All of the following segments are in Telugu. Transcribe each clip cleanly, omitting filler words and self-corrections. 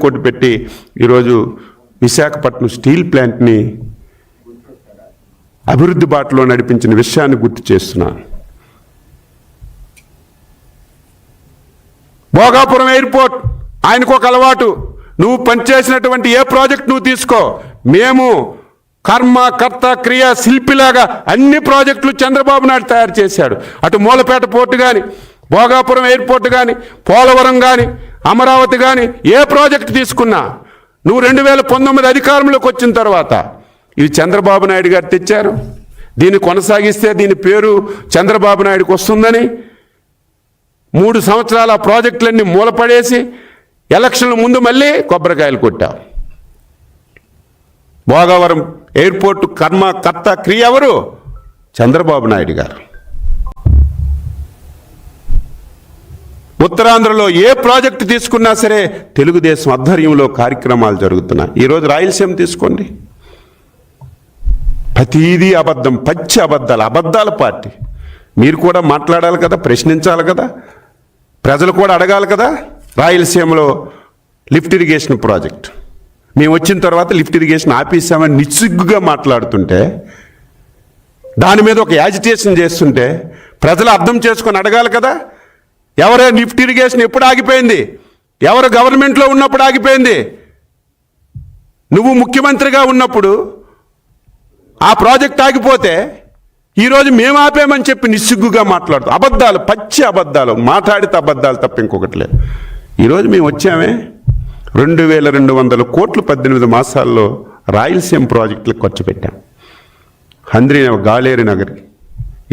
కోటి పెట్టి ఈరోజు విశాఖపట్నం స్టీల్ ప్లాంట్ని అభివృద్ధి బాటలో నడిపించిన విషయాన్ని గుర్తు చేస్తున్నాను. భోగాపురం ఎయిర్పోర్ట్ ఆయనకు ఒక అలవాటు, నువ్వు పనిచేసినటువంటి ఏ ప్రాజెక్ట్ నువ్వు తీసుకో, మేము కర్మ కర్త క్రియ శిల్పిలాగా అన్ని ప్రాజెక్టులు చంద్రబాబు నాయుడు తయారు చేశాడు. అటు మూలపేట పోర్టు కానీ, భోగాపురం ఎయిర్పోర్ట్ కానీ, పోలవరం కానీ, అమరావతి కానీ, ఏ ప్రాజెక్టు తీసుకున్నా నువ్వు 2019 అధికారంలోకి వచ్చిన తర్వాత ఇవి చంద్రబాబు నాయుడు గారు తెచ్చారు. దీన్ని కొనసాగిస్తే దీని పేరు చంద్రబాబు నాయుడుకి వస్తుందని 3 సంవత్సరాల ప్రాజెక్టులన్నీ మూలపడేసి ఎలక్షన్ల ముందు మళ్ళీ కొబ్బరికాయలు కొట్టావు. భోగవరం ఎయిర్పోర్టు కర్మ కర్త క్రియ ఎవరు? చంద్రబాబు నాయుడు గారు. ఉత్తరాంధ్రలో ఏ ప్రాజెక్టు తీసుకున్నా సరే తెలుగుదేశం ఆధ్వర్యంలో కార్యక్రమాలు జరుగుతున్నాయి. ఈరోజు రాయలసీమ తీసుకోండి, ప్రతిదీ అబద్ధం, పచ్చి అబద్ధాలు, అబద్ధాల పార్టీ. మీరు కూడా మాట్లాడాలి కదా, ప్రశ్నించాలి కదా, ప్రజలు కూడా అడగాలి కదా. రాయలసీమలో లిఫ్ట్ ఇరిగేషన్ ప్రాజెక్ట్ మేము వచ్చిన తర్వాత లిఫ్ట్ ఇరిగేషన్ ఆపేసామని నిస్సిగ్గుగా మాట్లాడుతుంటే, దాని మీద ఒక యాజిటేషన్ చేస్తుంటే ప్రజలు అర్థం చేసుకొని అడగాలి కదా. ఎవరే లిఫ్ట్ ఇరిగేషన్ ఎప్పుడు ఆగిపోయింది? ఎవరు గవర్నమెంట్లో ఉన్నప్పుడు ఆగిపోయింది? నువ్వు ముఖ్యమంత్రిగా ఉన్నప్పుడు ఆ ప్రాజెక్ట్ ఆగిపోతే ఈరోజు మేము ఆపేమని చెప్పి నిస్సిగ్గుగా మాట్లాడుతాం. అబద్ధాలు, పచ్చి అబద్ధాలు, మాట్లాడితే అబద్ధాలు తప్ప ఇంకొకటి లేదు. ఈరోజు మేము వచ్చామే 2200 కోట్లు 18 మాసాల్లో రాయలసీమ ప్రాజెక్టులకు ఖర్చు పెట్టాం. హంద్రీ గాలేరు నగరి,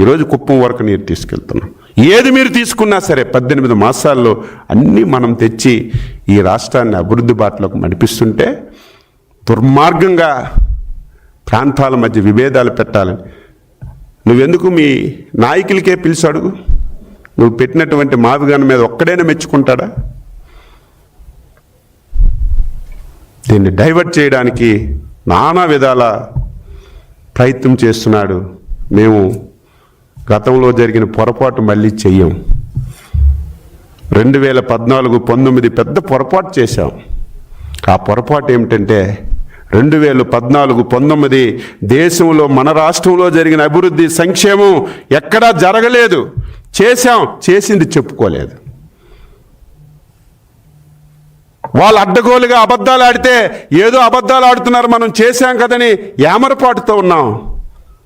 ఈరోజు కుప్పం వరకు నీరు తీసుకెళ్తున్నాం. ఏది మీరు తీసుకున్నా సరే 18 మాసాల్లో అన్నీ మనం తెచ్చి ఈ రాష్ట్రాన్ని అభివృద్ధి బాటలోకి నడిపిస్తుంటే దుర్మార్గంగా ప్రాంతాల మధ్య విభేదాలు పెట్టాలని నువ్వెందుకు మీ నాయకులకే పిలిచి అడుగు. నువ్వు పెట్టినటువంటి మావిగాన మీద ఒక్కడైనా మెచ్చుకుంటాడా? దీన్ని డైవర్ట్ చేయడానికి నానా విధాల ప్రయత్నం చేస్తున్నాడు. మేము గతంలో జరిగిన పొరపాటు మళ్ళీ చెయ్యం. 2014-19 పెద్ద పొరపాటు చేశాం. ఆ పొరపాటు ఏమిటంటే 2014-19 దేశంలో మన రాష్ట్రంలో జరిగిన అభివృద్ధి సంక్షేమం ఎక్కడా జరగలేదు. చేశాం, చేసింది చెప్పుకోలేదు. వాళ్ళు అడ్డగోలుగా అబద్ధాలు ఆడితే ఏదో అబద్ధాలు ఆడుతున్నారు, మనం చేశాం కదని ఏమరపాటుతో ఉన్నాం.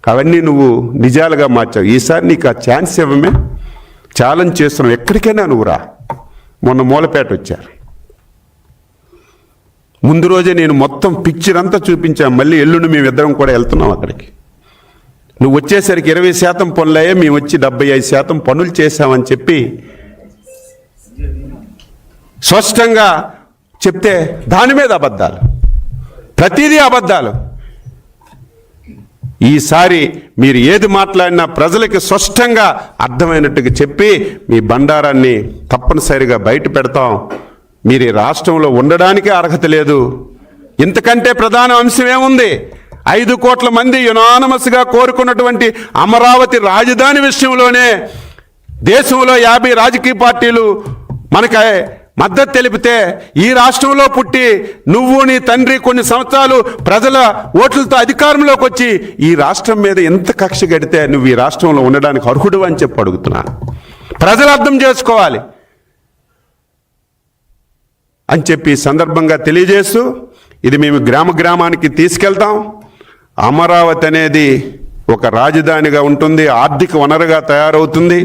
అవన్నీ నువ్వు నిజాలుగా మార్చావు. ఈసారి నీకు ఆ ఛాన్స్ ఇవ్వమే, ఛాలెంజ్ చేస్తున్నావు. ఎక్కడికైనా నువ్వు రా. మొన్న మూలపేట వచ్చారు, ముందు రోజే నేను మొత్తం పిక్చర్ అంతా చూపించాను. మళ్ళీ ఎల్లుండి మేమిద్దరం కూడా వెళ్తున్నాం అక్కడికి. నువ్వు వచ్చేసరికి 20% పనులయ్యే, మేము వచ్చి 75% పనులు చేశామని చెప్పి స్పష్టంగా చెప్తే దాని మీద అబద్ధాలు, ప్రతిదీ అబద్ధాలు. ఈసారి మీరు ఏది మాట్లాడినా ప్రజలకి స్పష్టంగా అర్థమైనట్టుగా చెప్పి మీ బండారాన్ని తప్పనిసరిగా బయట పెడతాం. మీరు ఈ రాష్ట్రంలో ఉండడానికి అర్హత లేదు. ఇంతకంటే ప్రధాన అంశం ఏముంది? 5 కోట్ల మంది యునానమస్గా కోరుకున్నటువంటి అమరావతి రాజధాని విషయంలోనే దేశంలో 50 రాజకీయ పార్టీలు మనకి మద్దతు తెలిపితే, ఈ రాష్ట్రంలో పుట్టి నువ్వు నీ తండ్రి కొన్ని సంవత్సరాలు ప్రజల ఓట్లతో అధికారంలోకి వచ్చి ఈ రాష్ట్రం మీద ఎంత కక్ష గడితే నువ్వు ఈ రాష్ట్రంలో ఉండడానికి అర్హుడు అని చెప్పి అడుగుతున్నాను. ప్రజలు అర్థం చేసుకోవాలి అని చెప్పి సందర్భంగా తెలియజేస్తూ, ఇది మేము గ్రామానికి తీసుకెళ్తాం. అమరావతి అనేది ఒక రాజధానిగా ఉంటుంది, ఆర్థిక వనరుగా తయారవుతుంది.